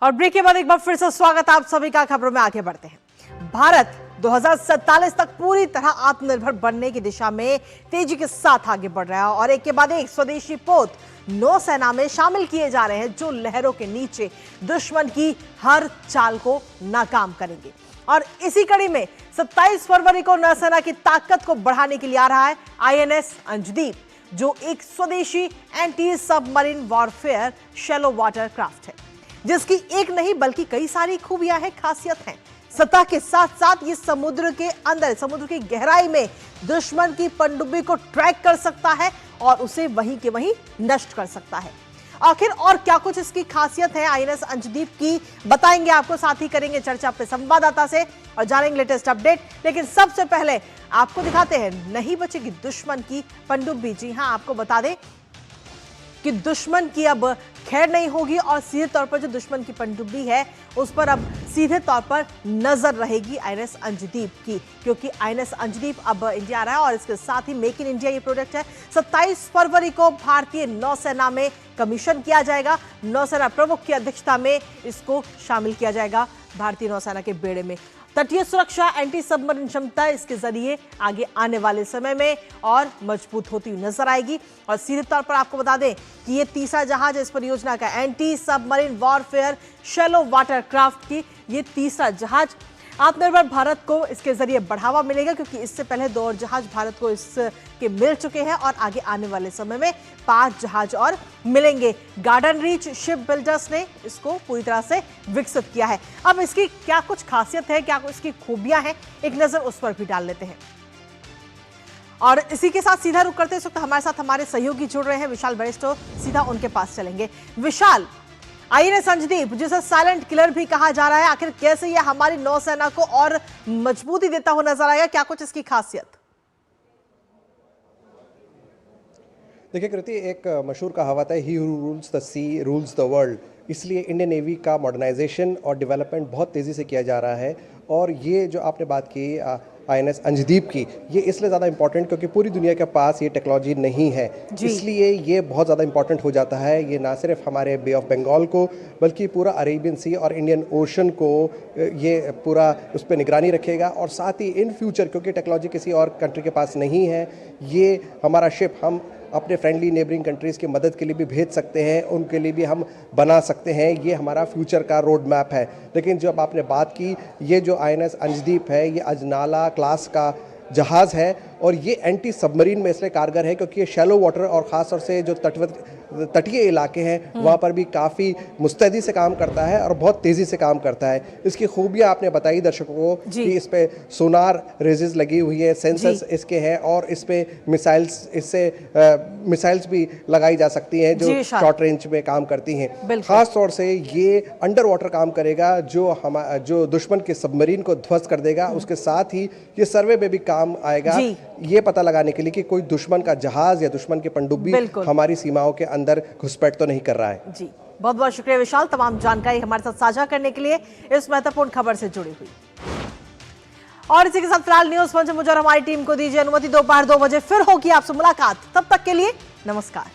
और ब्रेक के बाद एक बार फिर से स्वागत आप सभी का। खबरों में आगे बढ़ते हैं। भारत 2047 तक पूरी तरह आत्मनिर्भर बनने की दिशा में तेजी के साथ आगे बढ़ रहा है और एक के बाद एक स्वदेशी पोत नौसेना में शामिल किए जा रहे हैं जो लहरों के नीचे दुश्मन की हर चाल को नाकाम करेंगे। और इसी कड़ी में 27 फरवरी को नौसेना की ताकत को बढ़ाने के लिए आ रहा है INS अंजदीप, जो एक स्वदेशी anti submarine warfare shallow water craft है, जिसकी एक नहीं बल्कि कई सारी खूबियां हैं, खासियत हैं। सतह के साथ साथ ये समुद्र के अंदर, समुद्र की गहराई में दुश्मन की पनडुब्बी को ट्रैक कर सकता है और उसे वहीं के वहीं नष्ट कर सकता है। आखिर और क्या कुछ इसकी खासियत है INS अंजदीप की, बताएंगे आपको, साथ ही करेंगे चर्चा अपने संवाददाता से और जानेंगे लेटेस्ट अपडेट। लेकिन सबसे पहले आपको दिखाते हैं नहीं बचेगी दुश्मन की पनडुब्बी। जी हां, आपको बता दें कि दुश्मन की अब खैर नहीं होगी और सीधे तौर पर जो दुश्मन की पनडुब्बी है उस पर अब सीधे तौर पर नजर रहेगी INS अंजदीप की, क्योंकि INS अंजदीप अब इंडिया आ रहा है और इसके साथ ही मेक इन इंडिया ये प्रोजेक्ट है 27 फरवरी को भारतीय नौसेना में कमीशन किया जाएगा। नौसेना प्रमुख की अध्यक्षता में इसको शामिल किया जाएगा भारतीय नौसेना के बेड़े में। तटीय सुरक्षा, एंटी सबमरीन क्षमता इसके जरिए आगे आने वाले समय में और मजबूत होती हुई नजर आएगी। और सीधे तौर पर आपको बता दें कि ये तीसरा जहाज इस परियोजना का, anti submarine warfare shallow water craft की ये तीसरा जहाज। आत्मनिर्भर भारत को इसके जरिए बढ़ावा मिलेगा, क्योंकि इससे पहले 2 और जहाज भारत को इसके मिल चुके हैं और आगे आने वाले समय में 5 जहाज और मिलेंगे। गार्डन रीच शिप बिल्डर्स ने इसको पूरी तरह से विकसित किया है। अब इसकी क्या कुछ खासियत है, क्या इसकी खूबियां हैं, एक नजर उस पर भी डाल लेते हैं। और इसी के साथ सीधा रुक करते इस वक्त हमारे साथ हमारे सहयोगी जुड़ रहे हैं, विशाल बरिस्टो, सीधा उनके पास चलेंगे। विशाल, INS अंजदीप, जिसे साइलेंट किलर भी कहा जा रहा है, आखिर कैसे यह हमारी नौसेना को और मजबूती देता हुआ नजर आएगा, क्या कुछ इसकी खासियत? देखिए कृति, एक मशहूर कहावत है, he who rules the sea rules the world. इसलिए इंडियन नेवी का मॉडर्नाइजेशन और डेवलपमेंट बहुत तेज़ी से किया जा रहा है। और ये जो आपने बात की INS अंजदीप की, ये इसलिए ज़्यादा इंपॉर्टेंट क्योंकि पूरी दुनिया के पास ये टेक्नोलॉजी नहीं है, इसलिए ये बहुत ज़्यादा इंपॉर्टेंट हो जाता है। ये ना सिर्फ हमारे बे ऑफ बंगाल को बल्कि पूरा अरेबियन सी और इंडियन ओशन को ये पूरा उस पर निगरानी रखेगा। और साथ ही इन फ्यूचर, क्योंकि टेक्नोलॉजी किसी और कंट्री के पास नहीं है, ये हमारा शिप हम अपने फ्रेंडली नेबरिंग कंट्रीज़ की मदद के लिए भी भेज सकते हैं, उनके लिए भी हम बना सकते हैं। ये हमारा फ्यूचर का रोड मैप है। लेकिन जब आपने बात की, ये जो INS अंजदीप है, ये अजनाला क्लास का जहाज़ है और ये एंटी सबमरीन में इसलिए कारगर है क्योंकि ये शैलो वाटर और ख़ास तौर से जो तटीय इलाके हैं वहाँ पर भी काफ़ी मुस्तैदी से काम करता है और बहुत तेज़ी से काम करता है। इसकी खूबियाँ आपने बताई दर्शकों को कि इस पे सोनार रेजेस लगी हुई है, सेंसर्स इसके हैं और इस पे मिसाइल्स भी लगाई जा सकती हैं जो शॉर्ट रेंज में काम करती हैं। ख़ास तौर से ये अंडर वाटर काम करेगा, जो दुश्मन के सबमरीन को ध्वस्त कर देगा। उसके साथ ही ये सर्वे में भी काम आएगा, ये पता लगाने के लिए कि कोई दुश्मन का जहाज या दुश्मन की पनडुब्बी हमारी सीमाओं के अंदर घुसपैठ तो नहीं कर रहा है। जी, बहुत बहुत शुक्रिया विशाल, तमाम जानकारी हमारे साथ साझा करने के लिए, इस महत्वपूर्ण खबर से जुड़ी हुई। और इसी के साथ फिलहाल न्यूज पंच मुझे और हमारी टीम को दीजिए अनुमति। दोपहर 2 बजे फिर होगी आपसे मुलाकात, तब तक के लिए नमस्कार।